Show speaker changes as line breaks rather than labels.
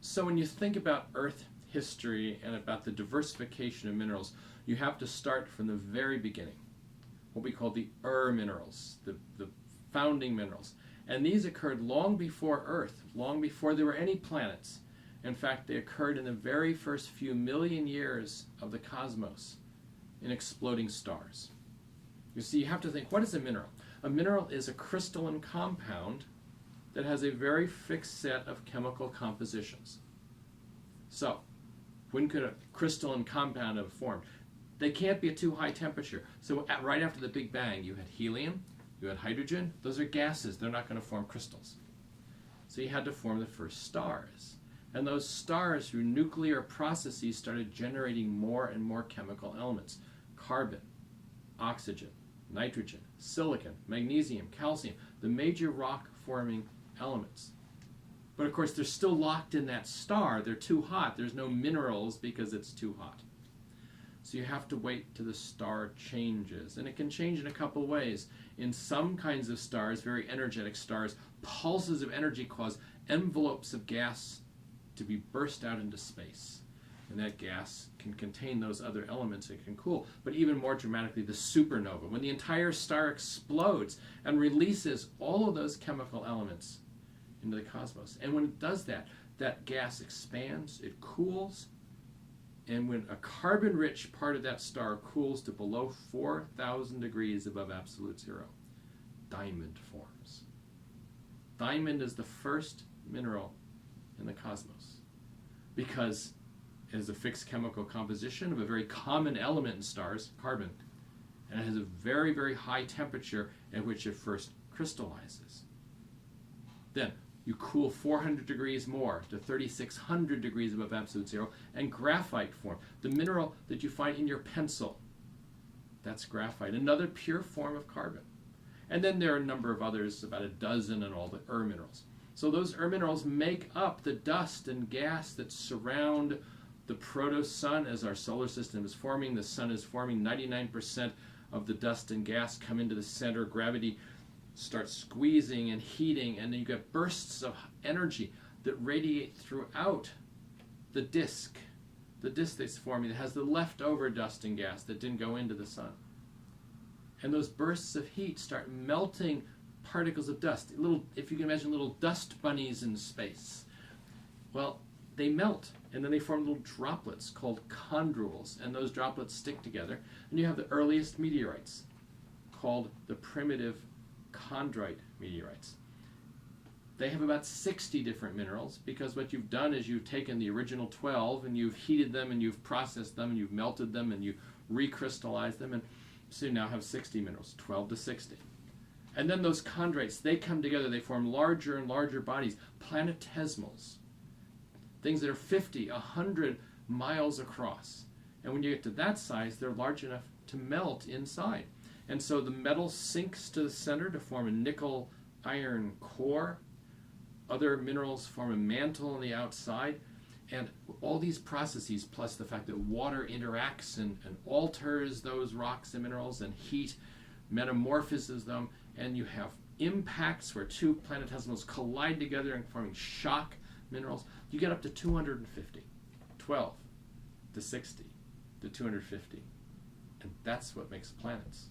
So when you think about Earth history and about the diversification of minerals, you have to start from the very beginning, what we call the minerals, the founding minerals. And these occurred long before Earth, long before there were any planets. In fact, they occurred in the very first few million years of the cosmos in exploding stars. You see, you have to think, what is a mineral? A mineral is a crystalline compound that has a very fixed set of chemical compositions. So, when could a crystalline compound have formed? They can't be at too high temperature. So right after the Big Bang, you had helium, you had hydrogen. Those are gases. They're not going to form crystals. So you had to form the first stars. And those stars, through nuclear processes, started generating more and more chemical elements. Carbon, oxygen, nitrogen, silicon, magnesium, calcium, the major rock-forming elements. But of course, they're still locked in that star. They're too hot. There's no minerals because it's too hot. So you have to wait till the star changes. And it can change in a couple ways. In some kinds of stars, very energetic stars, pulses of energy cause envelopes of gas to be burst out into space. And that gas can contain those other elements and can cool. But even more dramatically, the supernova, when the entire star explodes and releases all of those chemical elements into the cosmos. And when it does that, that gas expands, it cools, and when a carbon-rich part of that star cools to below 4,000 degrees above absolute zero, diamond forms. Diamond is the first mineral in the cosmos because it has a fixed chemical composition of a very common element in stars, carbon, and it has a very, very high temperature at which it first crystallizes. Then you cool 400 degrees more to 3,600 degrees above absolute zero, and graphite forms. The mineral that you find in your pencil, that's graphite, another pure form of carbon. And then there are a number of others, about a dozen in all, the minerals. So those minerals make up the dust and gas that surround the proto-sun as our solar system is forming. The sun is forming. 99% of the dust and gas come into the center. Gravity starts squeezing and heating, and then you get bursts of energy that radiate throughout the disk that's forming that has the leftover dust and gas that didn't go into the sun. And those bursts of heat start melting particles of dust, little, if you can imagine, little dust bunnies in space. Well, they melt, and then they form little droplets called chondrules, and those droplets stick together, and you have the earliest meteorites called the primitive chondrite meteorites. They have about 60 different minerals because what you've done is you've taken the original 12 and you've heated them and you've processed them and you've melted them and you recrystallized them, and so you now have 60 minerals, 12 to 60. And then those chondrites, they come together, they form larger and larger bodies, planetesimals, things that are 50, 100 miles across. And when you get to that size, they're large enough to melt inside. And so the metal sinks to the center to form a nickel-iron core. Other minerals form a mantle on the outside. And all these processes, plus the fact that water interacts and alters those rocks and minerals, and heat metamorphoses them, and you have impacts where two planetesimals collide together and forming shock minerals, you get up to 250, 12 to 60 to 250. And that's what makes planets.